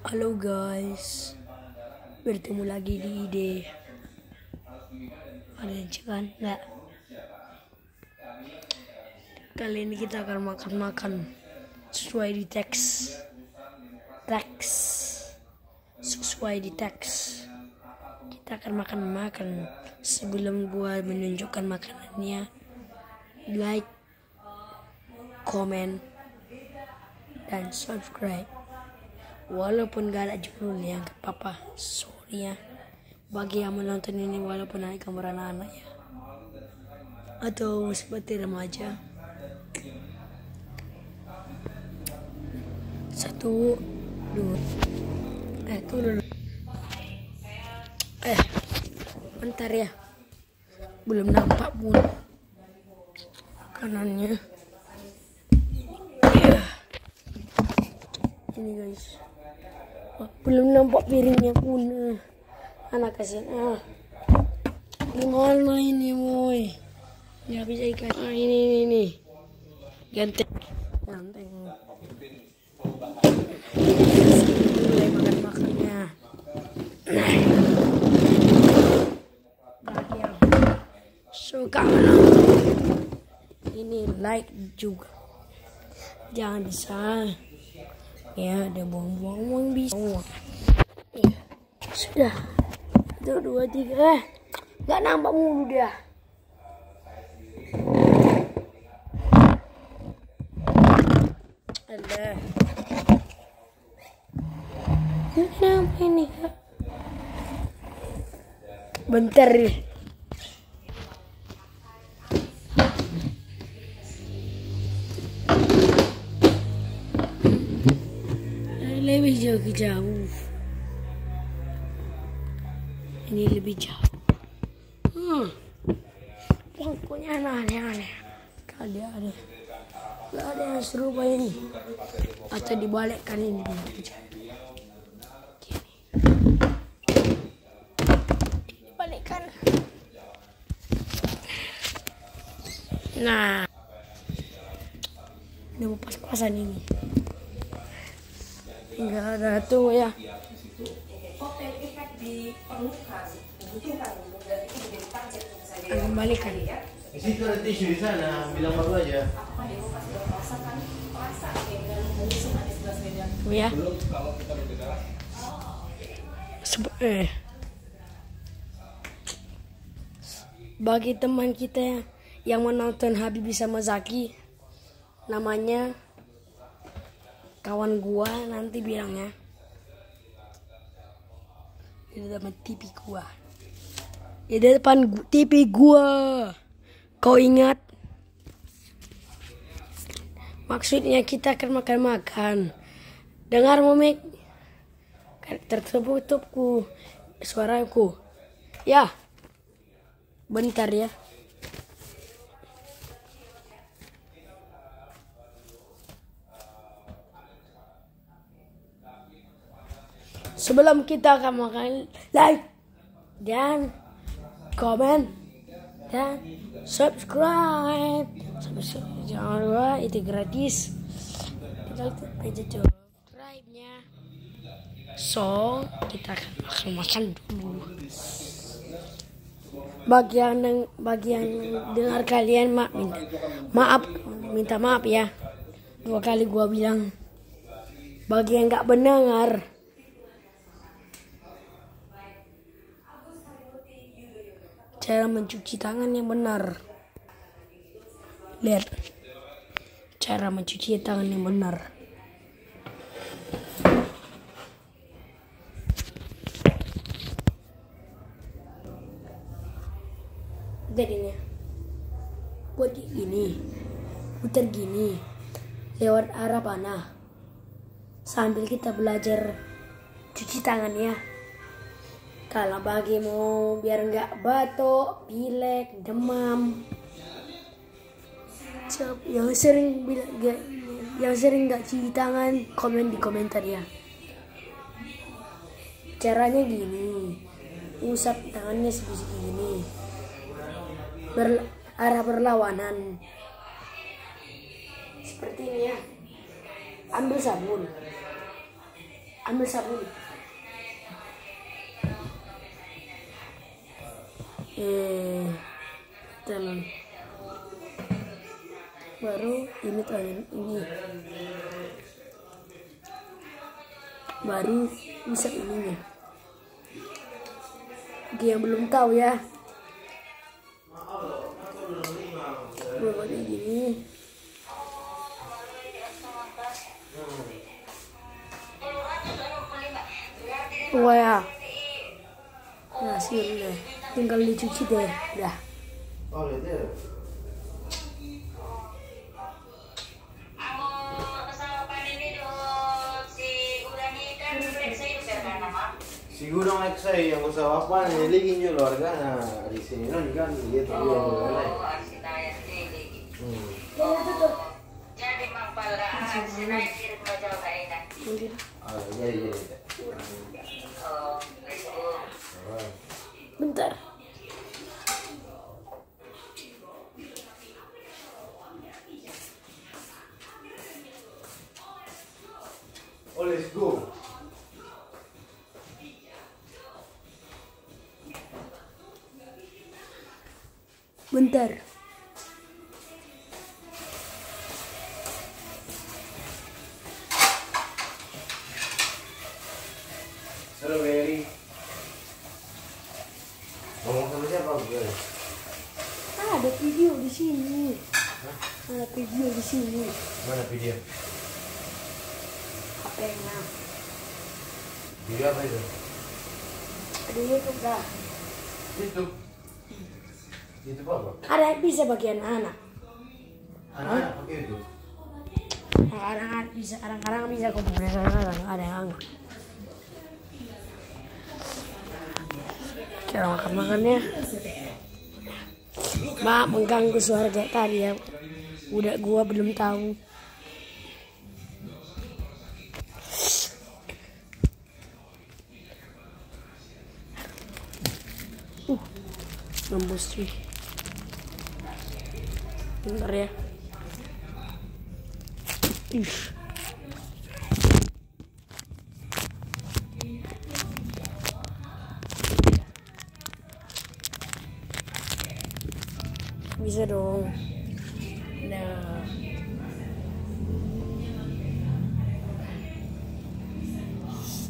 Halo guys, bertemu lagi di ide. Ada yang cekan? Enggak. Kali ini kita akan makan sesuai di teks. Sesuai di teks. Kita akan makan. Sebelum gua menunjukkan makanannya, like, komen, dan subscribe. Walaupun gak ada judulnya, gak apa-apa, sorry ya. Bagi yang menonton ini walaupun ada gambar anak-anak ya, atau seperti remaja. 1, 2. Turun. Bentar ya. Belum nampak pun makanannya. Ini guys. Belum nampak piringnya pun. Anak kasihan. Gimana ini boy? Nggak bisa ikan. Ini. Ganteng. Mulai makannya. Bagi yang suka menonton ini, like juga. Jangan bisa. Ya, ada buang-buang bisa. Ya, sudah. 1, 2, 3. Gak nampak mulu dia. Ada. Kenapa ini? Bentar ya. Lebih jauh. Ini lebih jauh. Pokoknya aneh. Kali ada. Gak ada yang serupa ini. Atau dibalikkan ini. Dibalikkan. Nah. Ini mau pas-pasan ini. Enggak ada tuh ya. Kembalikan. Di situ ada tisu di sana, bilang baru aja. Ya. Bagi teman kita yang menonton Habibie sama Zaki, namanya kawan gua, nanti bilangnya di depan TV gua. Di depan TV gua. Kau ingat? Maksudnya kita akan makan. Dengar momik? Tertutup suaraku. Ya. Bentar ya. Sebelum kita akan makan, like dan komen dan subscribe. Jangan lupa, itu gratis. Kita aja subscribe-nya. So, kita akan makan dulu. Bagi yang dengar kalian, minta maaf ya. 2 kali gua bilang. Bagi yang nggak mendengar, cara mencuci tangan yang benar. Lihat. Cara mencuci tangan yang benar. Jadinya. Buat gini. Putar gini. Lewat arah panah. Sambil kita belajar cuci tangan ya. Kalau bagi mau biar nggak batuk, pilek, demam, yang sering nggak cuci tangan, komen di komentar ya. Caranya gini, usap tangannya segini, arah berlawanan, seperti ini ya. Ambil sabun, Ambil sabun. Teman. Baru ini terakhir ini. Baru bisa ininya. Oke, yang belum tahu ya. Belum ada gini. Wah ya. Nah, sih udah. Tinggal dicuci deh. Dah. Oh, gitu. Si gudang eksai yang usaha apa nih ligin jo keluarga nah di sini non kan dia tuh dia mulai. Jadi mengpalraan senai kirim baca kainan. Ah, jadi. Oh, Bentar. Oh, let's go. Bentar. Strawberry. Ngomong sama siapa gue? Ada video di sini. Ada video di sini. Mana video? HP-nya. Video apa itu? Ada YouTube dah. Itu. Itu apa? Ada bisa bagian anak. Anak pakai itu. Kadang-kadang bisa, kadang-kadang bisa komponen, kadang-kadang ada yang enggak. Cara makan-makannya. Maaf mengganggu suara kayak tadi ya. Udah gua belum tahu. Nembus cuy. Bentar ya. Bisa dong. Nah.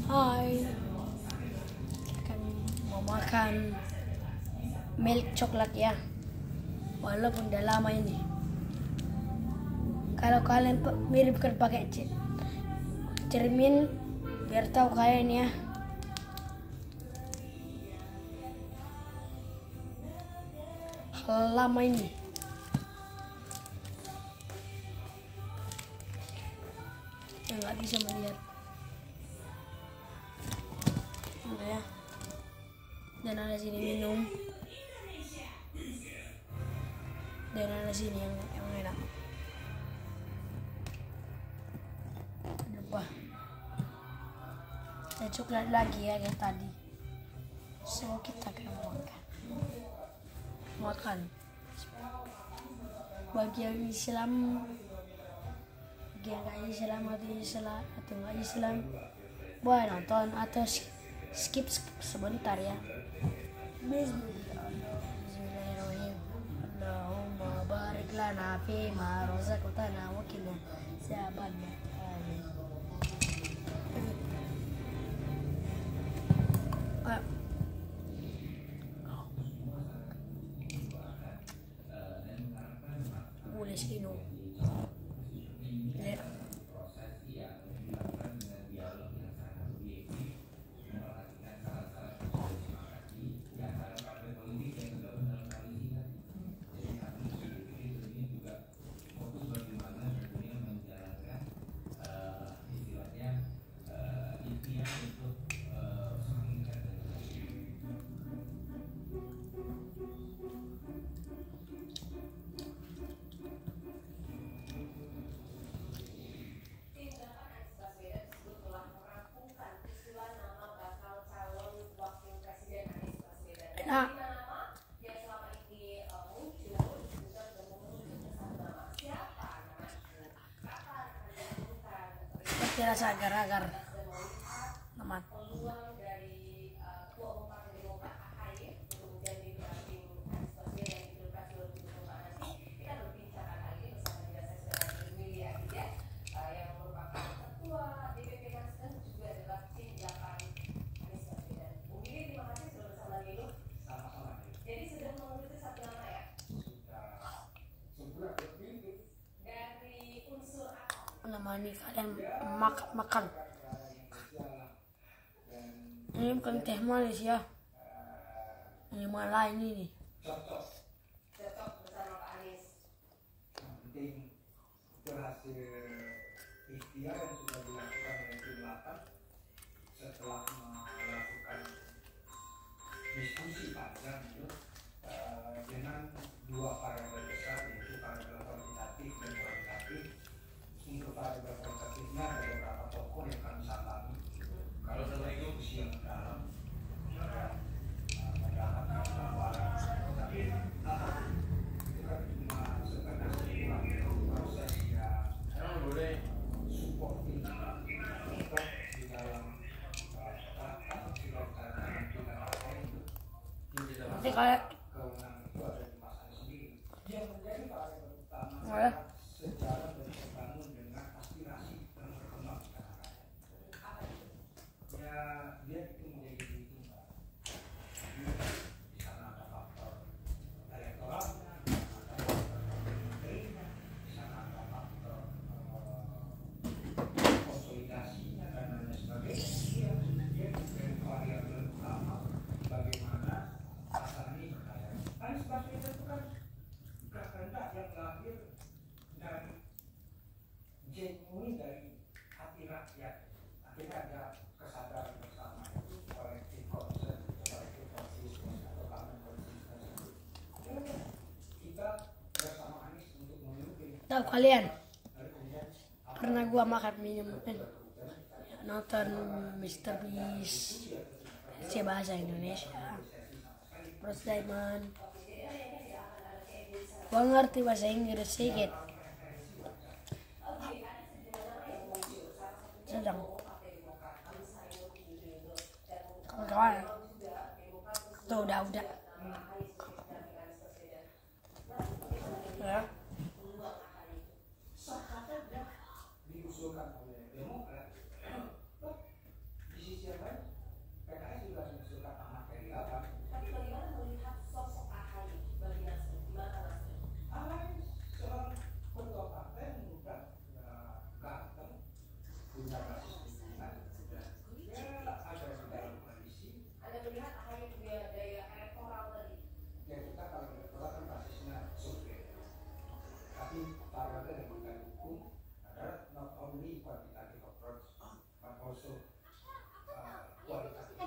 Hai. Kan mau makan milk coklat ya. Walaupun udah lama ini. Kalau kalian miripkan pakai cermin biar tahu kalian ya. Lama ini. Nggak bisa melihat. Udah ya. Dan ada sini minum. Dan ada sini yang enak. Lupa. Ada coklat lagi ya kayak tadi. So kita akan makan. Bagi yang Islam, bagi yang nggak Islam atau nggak Islam, boleh nonton atau skip sebentar ya. Bismillahirrahmanirrahim. Allahumma barik lana fi ma razaqtana wa qina adzabannar. Amin. Boleh sino. Ya. Nah, seperti rasa agar-agar. aman. Menemani kalian makan. Ini bukan teh manis ya, ini malah ini nih. Berhasil ikhtiar yang sudah dilakukan oleh tim 8 setelah melakukan diskusi panjang dengan dua variabel besar, yaitu variabel kuantitatif dan kualitatif. Untuk variabel kualitatifnya ada beberapa tokoh yang kami salami. Kalau dalam diskusi yang dalam Nanti kayak secara berbangun dengan aspirasi dan berkembang ya, dia itu menjadi begitu Mbak. Di sana ada faktor elektoral, di sana ada faktor konsolidasinya dan lain sebagainya. Dia menjadi variabel utama bagaimana pasar ini berkaya. Anies Baswedan itu kan kehendak yang lahir dari genuine dari hati rakyat. Akhirnya ada kesadaran bersama kolektif concern, kolektif konsisten atau common consistency. Kita bersama Anies untuk memimpin. tahu kalian pernah gua makan minum nonton Mr. Beast versi bahasa Indonesia, Bros Diamond. Gua ngerti bahasa Inggris sedikit, sedang kawan-kawan tuh udah ya. Diusulkan oleh Demokrat. Di sisi yang lain, PKS juga mengusulkan Ahmad Heriawan. Tapi bagaimana melihat sosok AHY bagi Nasdem? AHY seorang ketua partai yang muda, ganteng, punya basis dukungan. Dia ada di dalam koalisi. Anda melihat AHY punya daya elektoral tadi? Ya, kita kalau elektoral kan basisnya survei. Tapi variabel yang kita dukung adalah not only quantitative approach, but also qualitative.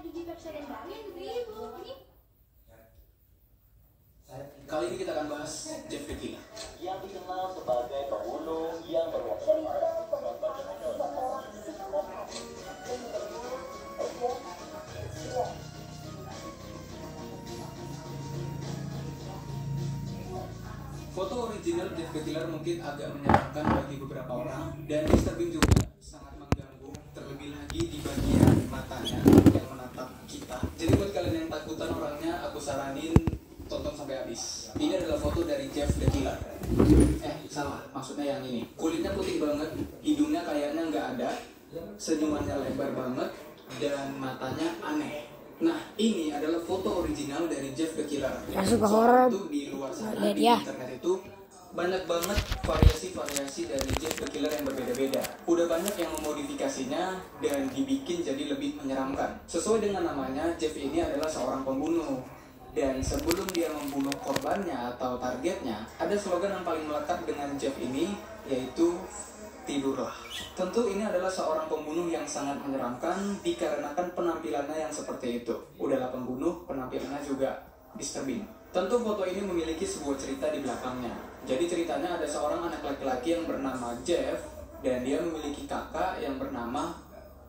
Kali ini kita akan bahas Jeff Dekila yang dikenal sebagai pembunuh yang berwawasan. Foto original Jeff Dekila mungkin agak menyenangkan bagi beberapa orang dan disturbing juga, sangat mengganggu, terlebih lagi di bagian matanya yang menatap kita. Jadi buat kalian yang takutan orangnya, aku saranin tonton sampai habis. Ini adalah foto dari Jeff Dekila. Salah, maksudnya yang ini. Kulitnya putih banget, hidungnya kayaknya nggak ada, senyumannya lebar banget, dan matanya aneh. Nah, ini adalah foto original dari Jeff Dekila. Yang suka horor, Itu di luar sana, lihat di ya. internet itu banyak banget variasi-variasi dari Jeff Dekila yang berbeda-beda. Udah banyak yang memodifikasinya dan dibikin jadi lebih menyeramkan. Sesuai dengan namanya, Jeff ini adalah seorang pembunuh. Dan sebelum dia membunuh korbannya atau targetnya, ada slogan yang paling melekat dengan Jeff ini, yaitu tidurlah. Tentu ini adalah seorang pembunuh yang sangat menyeramkan dikarenakan penampilannya yang seperti itu. Udahlah pembunuh, penampilannya juga disturbing. Tentu foto ini memiliki sebuah cerita di belakangnya. Jadi ceritanya ada seorang anak laki-laki yang bernama Jeff dan dia memiliki kakak yang bernama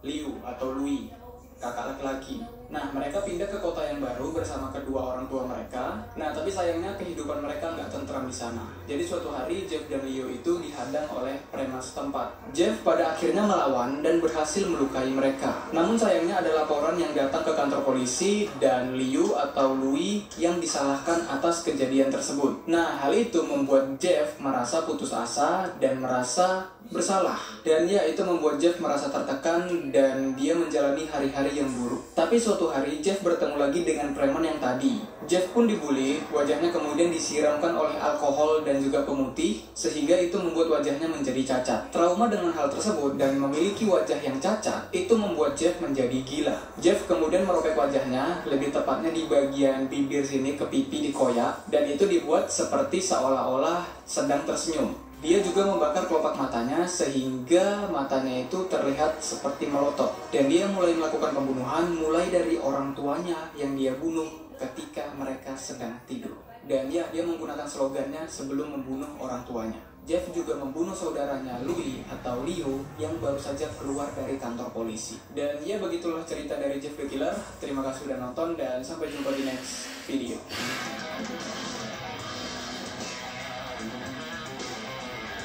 Liu atau Louis. kakak laki-laki. Nah, mereka pindah ke kota yang baru bersama kedua orang tua mereka. Nah, tapi sayangnya kehidupan mereka nggak tentram di sana. Jadi suatu hari Jeff dan Leo itu dihadang oleh preman setempat. Jeff pada akhirnya melawan dan berhasil melukai mereka. Namun sayangnya ada laporan yang datang ke kantor polisi dan Leo atau Louis yang disalahkan atas kejadian tersebut. Nah, hal itu membuat Jeff merasa putus asa dan merasa bersalah. Dan ya, itu membuat Jeff merasa tertekan dan dia menjalani hari-hari yang buruk. Tapi suatu hari Jeff bertemu lagi dengan preman yang tadi. Jeff pun dibully, wajahnya kemudian disiramkan oleh alkohol dan juga pemutih, sehingga itu membuat wajahnya menjadi cacat. Trauma dengan hal tersebut dan memiliki wajah yang cacat, itu membuat Jeff menjadi gila. Jeff kemudian merobek wajahnya, lebih tepatnya di bagian bibir sini ke pipi dikoyak, dan itu dibuat seperti seolah-olah sedang tersenyum. Dia juga membakar kelopak matanya sehingga matanya itu terlihat seperti melotot. Dan dia mulai melakukan pembunuhan mulai dari orang tuanya yang dia bunuh ketika mereka sedang tidur. Dan ya, dia menggunakan slogannya sebelum membunuh orang tuanya. Jeff juga membunuh saudaranya Louis atau Leo yang baru saja keluar dari kantor polisi. Dan ya, begitulah cerita dari Jeff the Killer. Terima kasih sudah nonton dan sampai jumpa di next video.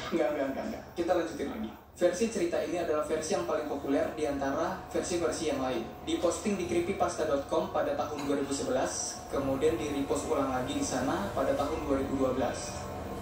Enggak. Kita lanjutin lagi. Versi cerita ini adalah versi yang paling populer di antara versi-versi yang lain. Diposting di creepypasta.com pada tahun 2011, kemudian di-repost ulang lagi di sana pada tahun 2012.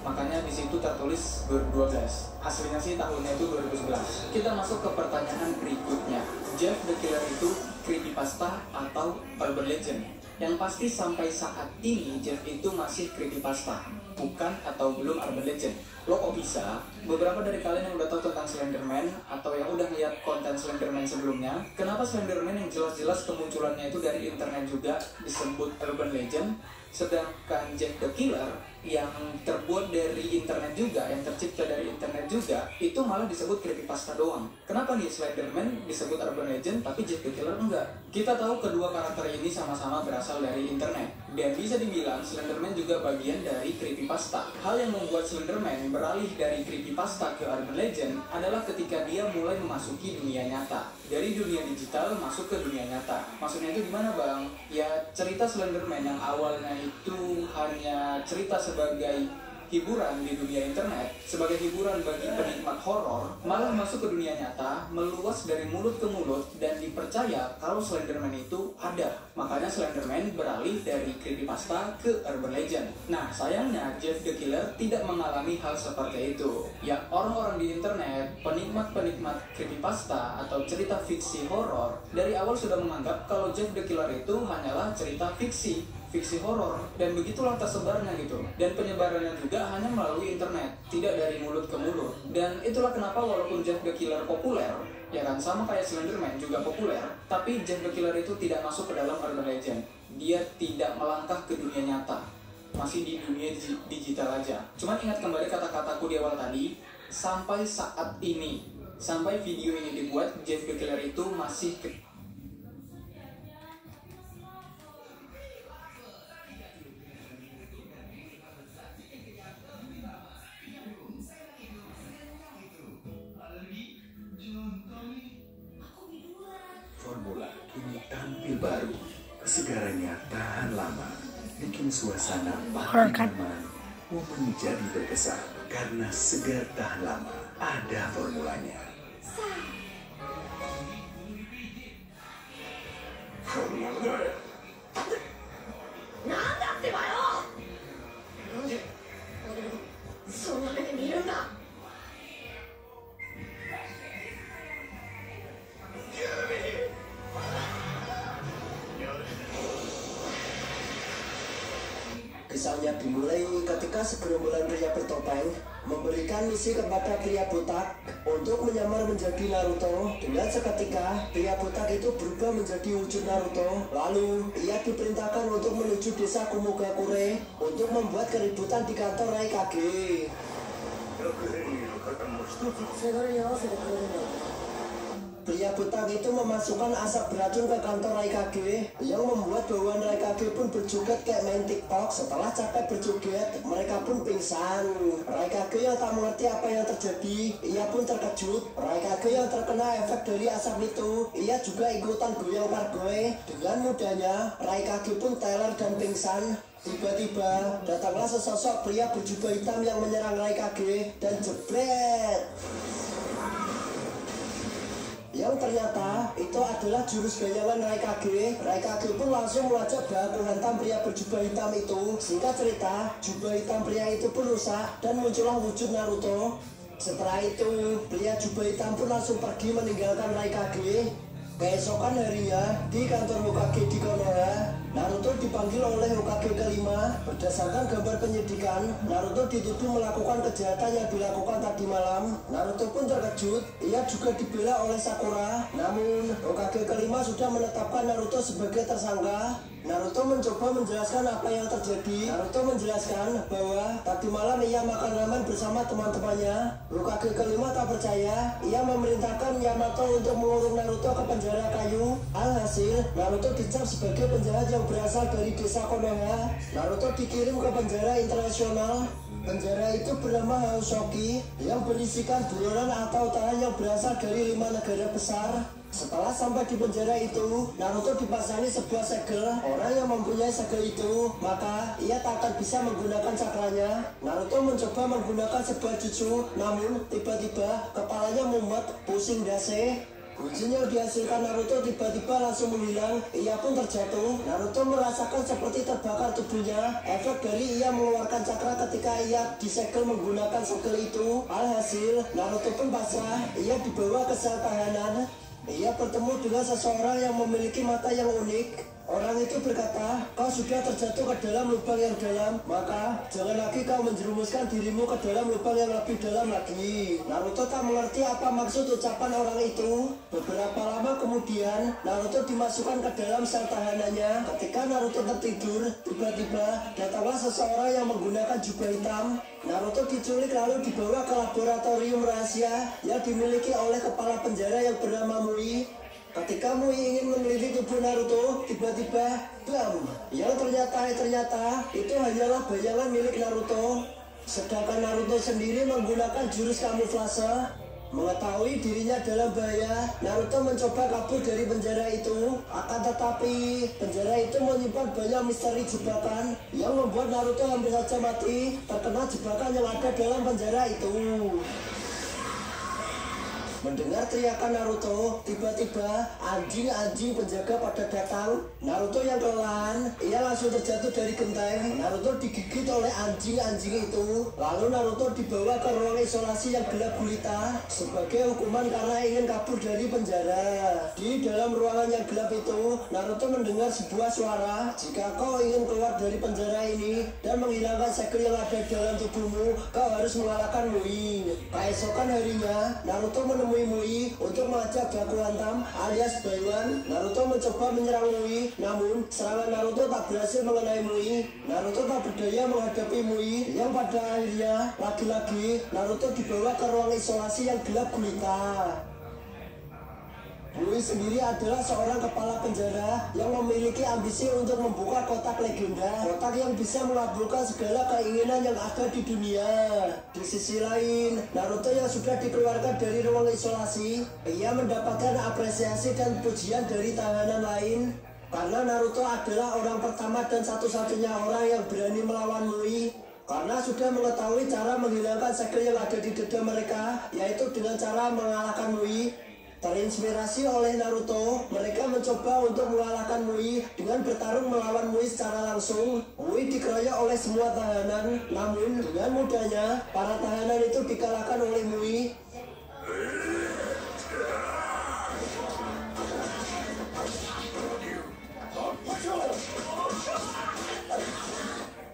Makanya di situ tertulis 2012. Aslinya sih tahunnya itu 2011. Kita masuk ke pertanyaan berikutnya. Jeff the Killer itu creepypasta atau urban legend? Yang pasti sampai saat ini Jeff itu masih creepypasta, bukan atau belum urban legend. Lo kok bisa? Beberapa dari kalian yang udah tahu tentang Slenderman atau yang udah lihat konten Slenderman sebelumnya, kenapa Slenderman yang jelas-jelas kemunculannya itu dari internet juga disebut urban legend, sedangkan Jeff the Killer yang terbuat dari internet juga, yang tercipta dari internet juga, itu malah disebut creepypasta doang. Kenapa nih Slenderman disebut urban legend tapi Jeff the Killer enggak? Kita tahu kedua karakter ini sama-sama berasal dari internet, dan bisa dibilang Slenderman juga bagian dari creepypasta. Hal yang membuat Slenderman beralih dari creepypasta ke urban legend adalah ketika dia mulai memasuki dunia nyata. Dari dunia digital masuk ke dunia nyata. Maksudnya itu gimana, Bang? Ya, cerita Slenderman yang awalnya itu hanya cerita sebagai hiburan di dunia internet, sebagai hiburan bagi penikmat horor, malah masuk ke dunia nyata, meluas dari mulut ke mulut, dan dipercaya kalau Slenderman itu ada. Makanya Slenderman beralih dari creepypasta ke urban legend. Nah, sayangnya Jeff the Killer tidak mengalami hal seperti itu. Ya, orang-orang di internet, penikmat-penikmat creepypasta atau cerita fiksi horor, dari awal sudah menganggap kalau Jeff the Killer itu hanyalah cerita fiksi horor, dan begitulah tersebarnya gitu. Dan penyebarannya juga hanya melalui internet, tidak dari mulut ke mulut. Dan itulah kenapa walaupun Jeff the Killer populer, ya kan, sama kayak Slenderman juga populer, tapi Jeff the Killer itu tidak masuk ke dalam urban legend. Dia tidak melangkah ke dunia nyata, masih di dunia digital aja. Cuman ingat kembali kata-kataku di awal tadi, sampai saat ini, sampai video ini dibuat, Jeff the Killer itu masih Formula kini tampil baru, kesegarannya tahan lama, bikin suasana makin nyaman, momen jadi berkesan. Karena segar tahan lama, ada formulanya. Kisahnya dimulai ketika segerombolan pria bertopeng memberikan misi kepada pria botak untuk menyamar menjadi Naruto. Dengan seketika, pria botak itu berubah menjadi wujud Naruto. Lalu, ia diperintahkan untuk menuju desa Kumogakure untuk membuat keributan di kantor Raikage. pria buta itu memasukkan asap beracun ke kantor Raikage yang membuat bawahan Raikage pun berjoget kayak main TikTok. Setelah capek berjoget, mereka pun pingsan. Raikage yang tak mengerti apa yang terjadi, ia pun terkejut. Raikage yang terkena efek dari asap itu, ia juga ikutan goyang kargoe. Dengan mudahnya, Raikage pun teler dan pingsan. Tiba-tiba datanglah sesosok pria berjubah hitam yang menyerang Raikage dan jebret. Yang ternyata itu adalah jurus bayangan Raikage. Raikage pun langsung melacak baku hantam pria berjubah hitam itu. Singkat cerita, jubah hitam pria itu pun rusak dan muncullah wujud Naruto. Setelah itu, pria jubah hitam pun langsung pergi meninggalkan Raikage. Keesokan harinya, di kantor Hokage di Konoha, Naruto dipanggil oleh Hokage kelima. Berdasarkan gambar penyidikan, Naruto dituduh melakukan kejahatan yang dilakukan tadi malam. Naruto pun terkejut, ia juga dibela oleh Sakura. Namun, Hokage kelima sudah menetapkan Naruto sebagai tersangka. Naruto mencoba menjelaskan apa yang terjadi. Naruto menjelaskan bahwa tadi malam ia makan ramen bersama teman-temannya. Hokage kelima tak percaya. Ia memerintahkan Yamato untuk mengurung Naruto ke penjara kayu. Alhasil, Naruto dicap sebagai penjahat yang berasal dari desa Konoha. Naruto dikirim ke penjara internasional. Penjara itu bernama Haoshoki yang berisikan buronan atau tahanan yang berasal dari 5 negara besar. Setelah sampai di penjara itu, Naruto dipasangi sebuah segel. Orang yang mempunyai segel itu, maka ia tak akan bisa menggunakan cakranya. Naruto mencoba menggunakan sebuah jutsu, namun tiba-tiba kepalanya mumet, pusing dase. Jin yang dihasilkan Naruto tiba-tiba langsung menghilang. Ia pun terjatuh. Naruto merasakan seperti terbakar tubuhnya. Efek dari ia mengeluarkan cakra ketika ia disegel menggunakan segel itu. Alhasil, Naruto pun pasrah. Ia dibawa ke sel tahanan. Ia bertemu dengan seseorang yang memiliki mata yang unik. Orang itu berkata, kau sudah terjatuh ke dalam lubang yang dalam, maka jangan lagi kau menjerumuskan dirimu ke dalam lubang yang lebih dalam lagi. Naruto tak mengerti apa maksud ucapan orang itu. Beberapa lama kemudian, Naruto dimasukkan ke dalam sel tahanannya. Ketika Naruto tertidur, tiba-tiba datanglah seseorang yang menggunakan jubah hitam. Naruto diculik lalu dibawa ke laboratorium rahasia yang dimiliki oleh kepala penjara yang bernama Mui. Ketika Mui ingin meneliti tubuh Naruto, tiba-tiba, bam! Yang ternyata itu hanyalah bayangan milik Naruto. Sedangkan Naruto sendiri menggunakan jurus kamuflase. Mengetahui dirinya dalam bahaya, Naruto mencoba kabur dari penjara itu. Akan tetapi, penjara itu menyimpan banyak misteri jebakan yang membuat Naruto hampir saja mati terkena jebakan yang ada dalam penjara itu. Mendengar teriakan Naruto, tiba-tiba anjing-anjing penjaga pada datang. Naruto yang kelelahan, ia langsung terjatuh dari genteng. Naruto digigit oleh anjing-anjing itu. Lalu Naruto dibawa ke ruang isolasi yang gelap gulita sebagai hukuman karena ingin kabur dari penjara. Di dalam ruangan yang gelap itu, Naruto mendengar sebuah suara. Jika kau ingin keluar dari penjara ini dan menghilangkan segel yang ada dalam tubuhmu, kau harus mengalahkan Mui. Keesokan harinya, Naruto menemukan Mui untuk mengajak baku hantam alias Baiwan. Naruto mencoba menyerang Mui, namun serangan Naruto tak berhasil mengenai Mui. Naruto tak berdaya menghadapi Mui, yang pada akhirnya lagi-lagi Naruto dibawa ke ruang isolasi yang gelap gulita. Mui sendiri adalah seorang kepala penjara yang memiliki ambisi untuk membuka kotak legenda, kotak yang bisa mengabulkan segala keinginan yang ada di dunia. Di sisi lain, Naruto yang sudah dikeluarkan dari ruang isolasi, ia mendapatkan apresiasi dan pujian dari tahanan lain. Karena Naruto adalah orang pertama dan satu-satunya orang yang berani melawan Mui. Karena sudah mengetahui cara menghilangkan segel yang ada di dada mereka, yaitu dengan cara mengalahkan Mui. Terinspirasi oleh Naruto, mereka mencoba untuk mengalahkan Mui dengan bertarung melawan Mui secara langsung. Mui dikeroyok oleh semua tahanan, namun dengan mudahnya para tahanan itu dikalahkan oleh Mui.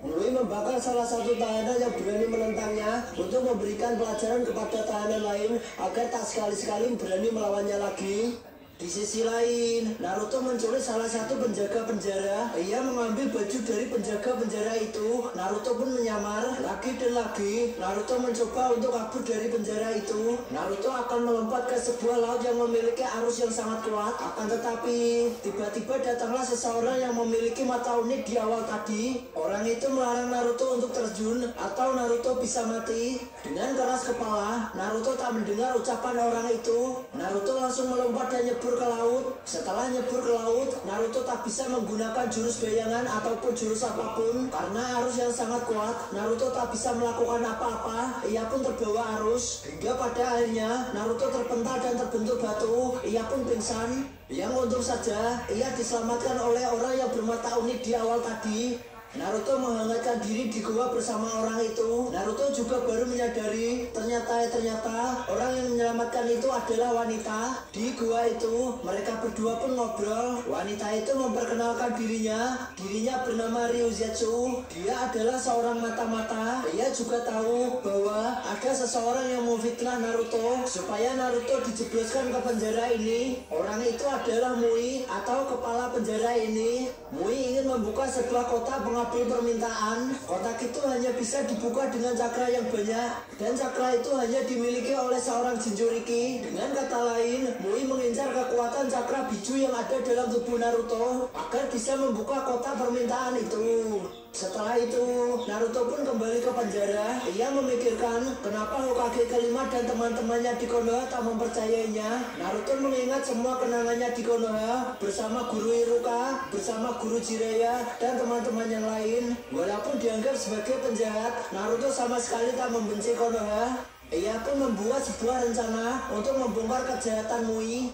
Mui membakar salah satu tahanan yang berani menentangnya untuk memberikan pelajaran kepada tahanan lain agar tak sekali-sekali berani melawannya lagi. Di sisi lain, Naruto menculik salah satu penjaga penjara. Ia mengambil baju dari penjaga penjara itu. Naruto pun menyamar. Lagi dan lagi, Naruto mencoba untuk kabur dari penjara itu. Naruto akan melompat ke sebuah laut yang memiliki arus yang sangat kuat. Akan tetapi, tiba-tiba datanglah seseorang yang memiliki mata unik di awal tadi. Orang itu melarang Naruto untuk terjun atau Naruto bisa mati. Dengan keras kepala, Naruto tak mendengar ucapan orang itu. Naruto langsung melompat dan nyebur ke laut. Setelah nyebur ke laut, Naruto tak bisa menggunakan jurus bayangan ataupun jurus apapun karena arus yang sangat kuat. Naruto tak bisa melakukan apa-apa. Ia pun terbawa arus hingga pada akhirnya Naruto terpental dan terbentur batu. Ia pun pingsan. Yang untung saja ia diselamatkan oleh orang yang bermata unik di awal tadi. Naruto menghangatkan diri di gua bersama orang itu. Naruto juga baru menyadari ternyata orang yang menyelamatkan itu adalah wanita. Di gua itu mereka berdua pun ngobrol. Wanita itu memperkenalkan dirinya bernama Ryuzetsu. Dia adalah seorang mata-mata. Ia juga tahu bahwa ada seseorang yang memfitnah Naruto supaya Naruto dijebloskan ke penjara ini. Orang itu adalah Mui atau kepala penjara ini. Mui ingin membuka sebuah kotak mengambil permintaan. Kotak itu hanya bisa dibuka dengan cakra yang banyak, dan cakra itu hanya dimiliki oleh seorang Jinchuriki. Dengan kata lain, Mui mengincar kekuatan cakra biju yang ada dalam tubuh Naruto agar bisa membuka kotak permintaan itu. Setelah itu, Naruto pun kembali ke penjara. Ia memikirkan kenapa Hokage kelima dan teman-temannya di Konoha tak mempercayainya. Naruto mengingat semua kenangannya di Konoha bersama Guru Iruka, bersama Guru Jiraiya, dan teman-teman yang lain. Walaupun dianggap sebagai penjahat, Naruto sama sekali tak membenci Konoha. Ia pun membuat sebuah rencana untuk membongkar kejahatan Mui.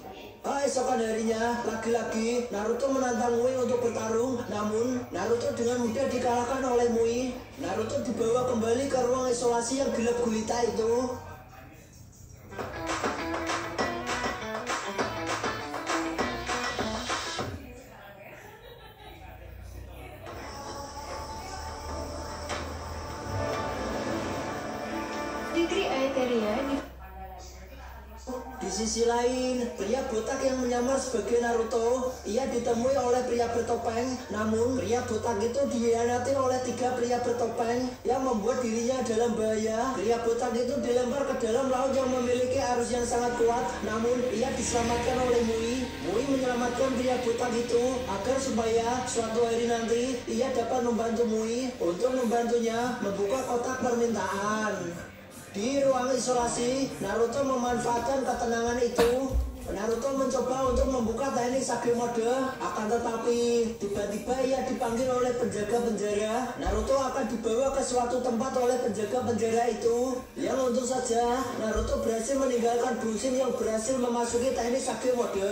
Keesokan harinya, lagi-lagi Naruto menantang Mui untuk bertarung. Namun, Naruto dengan mudah dikalahkan oleh Mui. Naruto dibawa kembali ke ruang isolasi yang gelap gulita itu. Negeri Aetheria Di sisi lain, pria botak yang menyamar sebagai Naruto, ia ditemui oleh pria bertopeng. Namun, pria botak itu dihianati oleh 3 pria bertopeng yang membuat dirinya dalam bahaya. Pria botak itu dilempar ke dalam laut yang memiliki arus yang sangat kuat. Namun, ia diselamatkan oleh Mui. Mui menyelamatkan pria botak itu agar supaya suatu hari nanti ia dapat membantu Mui untuk membantunya membuka kotak permintaan. Di ruang isolasi, Naruto memanfaatkan ketenangan itu. Naruto mencoba untuk membuka teknik Sage Mode, akan tetapi tiba-tiba ia dipanggil oleh penjaga penjara. Naruto akan dibawa ke suatu tempat oleh penjaga penjara itu. Yang untung saja, Naruto berhasil meninggalkan Bushin yang berhasil memasuki teknik Sage Mode.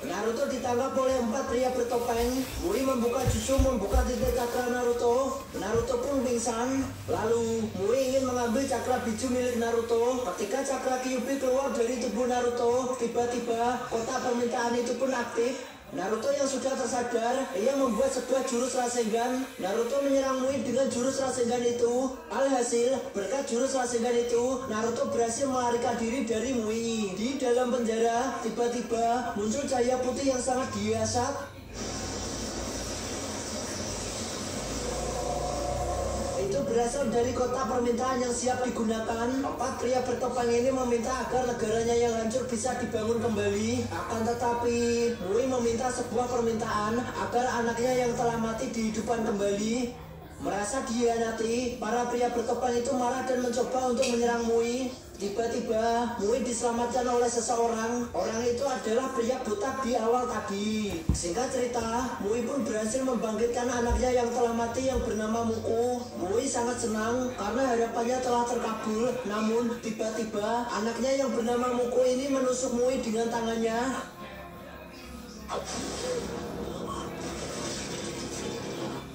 Naruto ditangkap oleh 4 pria bertopeng. Mui membuka jutsu membuka titik cakra Naruto. Naruto pun pingsan. Lalu, Mui ingin mengambil cakra biju milik Naruto. Ketika cakra Kyuubi keluar dari tubuh Naruto, tiba-tiba kotak permintaan itu pun aktif. Naruto yang sudah tersadar, ia membuat sebuah jurus Rasengan. Naruto menyerang Mui dengan jurus Rasengan itu. Alhasil, berkat jurus Rasengan itu, Naruto berhasil melarikan diri dari Mui. Di dalam penjara, tiba-tiba muncul cahaya putih yang sangat dahsyat. Itu berasal dari kotak permintaan yang siap digunakan. 4 pria bertopeng ini meminta agar negaranya yang hancur bisa dibangun kembali. Akan tetapi, Mui meminta sebuah permintaan agar anaknya yang telah mati dihidupkan kembali. Merasa dihianati, para pria bertopeng itu marah dan mencoba untuk menyerang Mui. Tiba-tiba, Mui diselamatkan oleh seseorang. Orang itu adalah pria botak di awal tadi. Singkat cerita, Mui pun berhasil membangkitkan anaknya yang telah mati yang bernama Muku. Mui sangat senang karena harapannya telah terkabul. Namun, tiba-tiba, anaknya yang bernama Muku ini menusuk Mui dengan tangannya.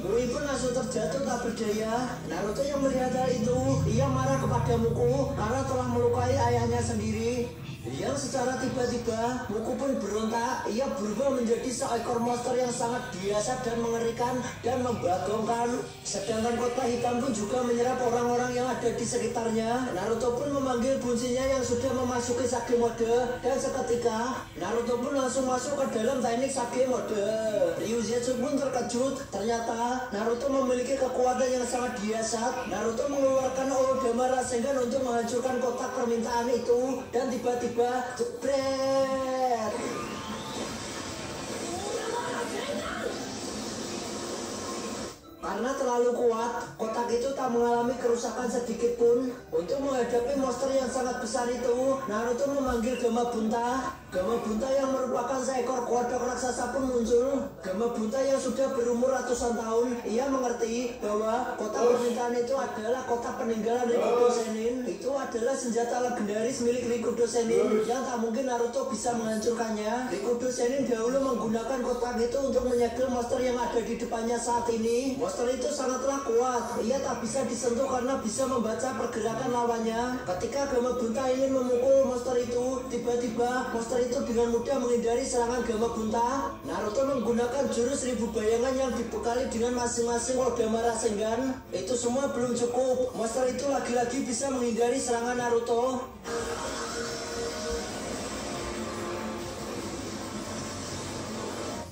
Mui pun langsung terjatuh tak berdaya. Naruto yang melihat hal itu, ia marah kepada Muku karena telah melukai ayahnya sendiri. yang secara tiba-tiba Muku pun berontak. Ia berubah menjadi seekor monster yang sangat dahsyat dan mengerikan dan membagongkan. Sedangkan kota hitam pun juga menyerap orang-orang yang ada di sekitarnya. Naruto pun memanggil buncinya yang sudah memasuki Sage mode, dan seketika Naruto pun langsung masuk ke dalam teknik Sage mode. Ryuzetsu pun terkejut. Ternyata Naruto memiliki kekuatan yang sangat dahsyat. Naruto mengeluarkan Odama Rasengan untuk menghancurkan kotak permintaan itu, dan tiba-tiba jebret. Karena terlalu kuat, kotak itu tak mengalami kerusakan sedikit pun. Untuk menghadapi monster yang sangat besar itu, Naruto memanggil Gama Bunta. Gama Bunta yang merupakan seekor kodok raksasa pun muncul. Gama Bunta yang sudah berumur ratusan tahun, ia mengerti bahwa kotak permintaan itu adalah kotak peninggalan Rikudo Senin. Itu adalah senjata legendaris milik Rikudo Senin yang tak mungkin Naruto bisa menghancurkannya. Rikudo Senin dahulu menggunakan kotak itu untuk menyegel monster yang ada di depannya saat ini. Monster itu sangatlah kuat. Ia tak bisa disentuh karena bisa membaca pergerakan lawannya. Ketika Gama Bunta ingin memukul monster itu, tiba-tiba monster itu dengan mudah menghindari serangan Gama Bunta. Naruto menggunakan jurus 1000 bayangan yang dibekali dengan masing-masing Odama Rasengan. Itu semua belum cukup. Monster itu lagi-lagi bisa menghindari serangan Naruto.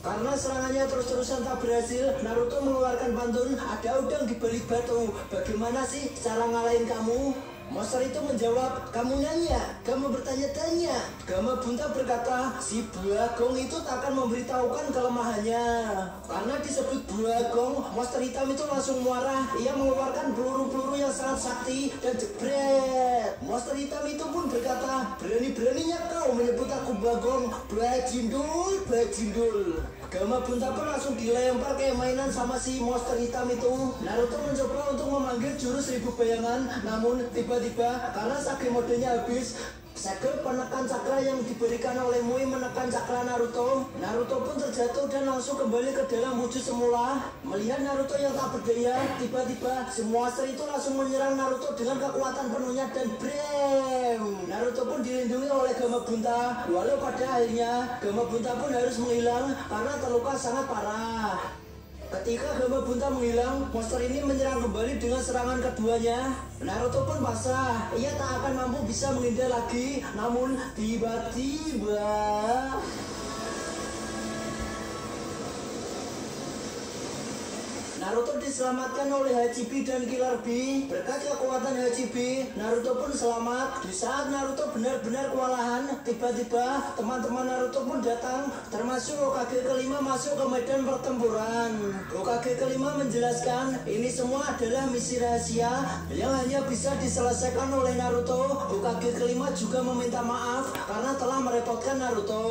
Karena serangannya terus-terusan tak berhasil, Naruto mengeluarkan pantun, "Ada udang di balik batu. Bagaimana sih cara ngalahin kamu?" Monster itu menjawab, "Kamu nanya, kamu bertanya-tanya." Gama Bunta berkata, "Si Bagong itu tak akan memberitahukan kelemahannya." Karena disebut Bagong, monster hitam itu langsung marah. Ia mengeluarkan peluru-peluru yang sangat sakti dan jebret. Monster hitam itu pun berkata, "Berani-beraninya kau menyebut aku Bagong. Bajindul, bajindul." Gama Bunta pun langsung dilempar kayak mainan sama si monster hitam itu. Naruto mencoba untuk memanggil jurus 1000 bayangan, namun tiba-tiba karena Sage modenya habis, Sage penekan cakra yang diberikan oleh Mui menekan cakra Naruto. Naruto pun terjatuh dan langsung kembali ke dalam wujud semula. Melihat Naruto yang tak berdaya, tiba-tiba semua monster itu langsung menyerang Naruto dengan kekuatan penuhnya dan brem. Naruto pun dilindungi oleh Gama Bunta. Walau pada akhirnya Gama Bunta pun harus menghilang karena terluka sangat parah. Ketika Gama Bunta menghilang, monster ini menyerang kembali dengan serangan keduanya. Naruto pun pasrah, ia tak akan mampu bisa menghindar lagi. Namun tiba-tiba Naruto diselamatkan oleh Hachibi dan Killer Bee. Berkat kekuatan Hachibi, Naruto pun selamat. Di saat Naruto benar-benar kewalahan, tiba-tiba teman-teman Naruto pun datang, termasuk Hokage kelima masuk ke medan pertempuran. Hokage kelima menjelaskan, ini semua adalah misi rahasia yang hanya bisa diselesaikan oleh Naruto. Hokage kelima juga meminta maaf karena telah merepotkan Naruto.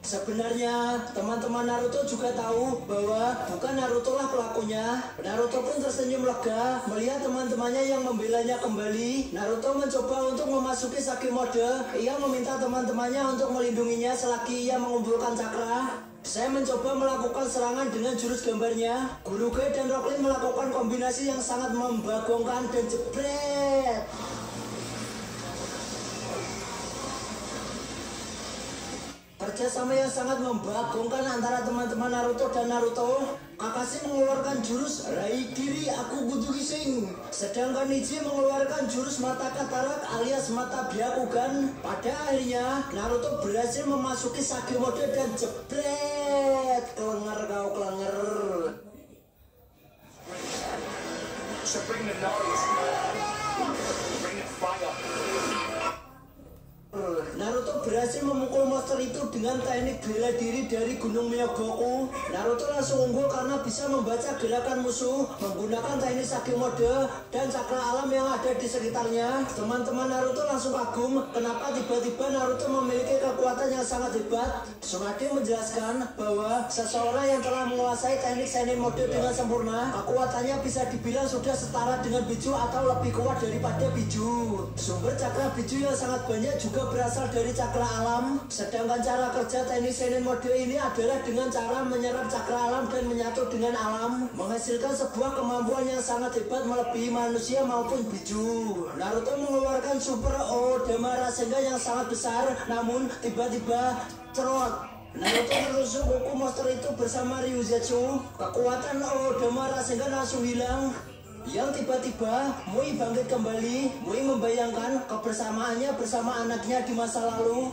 Sebenarnya, teman-teman Naruto juga tahu bahwa bukan Naruto lah pelakunya. Naruto pun tersenyum lega melihat teman-temannya yang membelanya kembali. Naruto mencoba untuk memasuki Sage mode. Ia meminta teman-temannya untuk melindunginya selagi ia mengumpulkan cakra. Saya mencoba melakukan serangan dengan jurus gambarnya. Guruge dan Rock Lee melakukan kombinasi yang sangat membagongkan dan jebret. Kerjasama yang sangat membagongkan antara teman-teman Naruto dan Naruto. Kakashi mengeluarkan jurus Raigiri Aku Butuh Gising, sedangkan Iji mengeluarkan jurus Mata Katarak alias Mata Byakugan. Pada akhirnya Naruto berhasil memasuki Sage mode dan jebret. Kelenger kau kelenger. So bring the noise. Bring the fire. Naruto berhasil memukul monster itu dengan teknik bela diri dari Gunung Myogoku. Naruto langsung unggul karena bisa membaca gerakan musuh menggunakan teknik Sage mode dan cakra alam yang ada di sekitarnya. Teman-teman Naruto langsung kagum kenapa tiba-tiba Naruto memiliki kekuatan yang sangat hebat. Tsunade menjelaskan bahwa seseorang yang telah menguasai teknik Senin mode dengan sempurna, kekuatannya bisa dibilang sudah setara dengan Biju atau lebih kuat daripada Biju. Sumber cakra Biju yang sangat banyak juga berasal dari cakra alam alam. Sedangkan cara kerja teknik senin mode ini adalah dengan cara menyerap cakra alam dan menyatu dengan alam, menghasilkan sebuah kemampuan yang sangat hebat melebihi manusia maupun biju. Naruto mengeluarkan Super Odama Rasengan yang sangat besar, namun tiba-tiba cerot. Naruto menusuk Goku monster itu bersama Ryuzetsu. Kekuatan Odama Rasengan langsung hilang. Yang tiba-tiba Mui bangkit kembali. Mui membayangkan kebersamaannya bersama anaknya di masa lalu.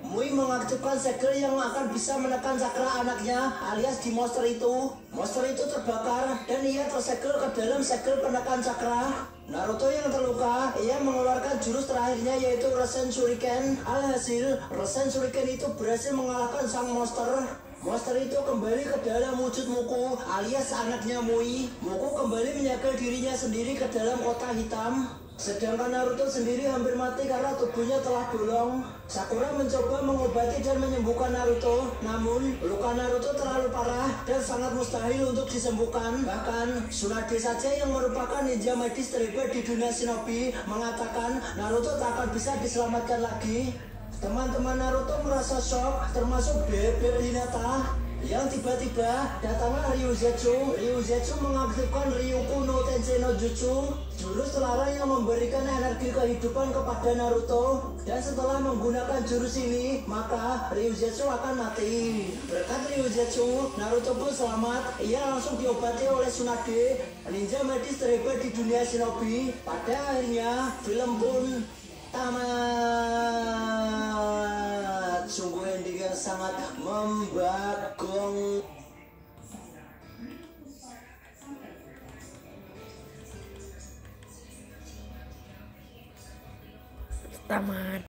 Mui mengaktifkan segel yang akan bisa menekan cakra anaknya alias di monster itu. Monster itu terbakar dan ia tersegel ke dalam segel penekan cakra. Naruto yang terluka, ia mengeluarkan jurus terakhirnya yaitu Rasen Shuriken. Alhasil, Rasen Shuriken itu berhasil mengalahkan sang monster. Monster itu kembali ke dalam wujud Muku alias anaknya Mui. Muku kembali menyegel dirinya sendiri ke dalam kotak hitam. Sedangkan Naruto sendiri hampir mati karena tubuhnya telah bolong. Sakura mencoba mengobati dan menyembuhkan Naruto, namun luka Naruto terlalu parah dan sangat mustahil untuk disembuhkan. Bahkan Tsunade saja yang merupakan ninja medis terhebat di dunia shinobi mengatakan Naruto tak akan bisa diselamatkan lagi. Teman-teman Naruto merasa shock, termasuk Bebek Hinata. Yang tiba-tiba datanglah Ryuzetsu. Ryuzetsu mengaktifkan Ryuku no Tensei no Jutsu, jurus terlarang yang memberikan energi kehidupan kepada Naruto. Dan setelah menggunakan jurus ini, maka Ryuzetsu akan mati. Berkat Ryuzetsu, Naruto pun selamat. Ia langsung diobati oleh Tsunade, ninja medis terhebat di dunia shinobi. Pada akhirnya, film pun tamat. Sungguh ending yang sangat membagong. Tamat.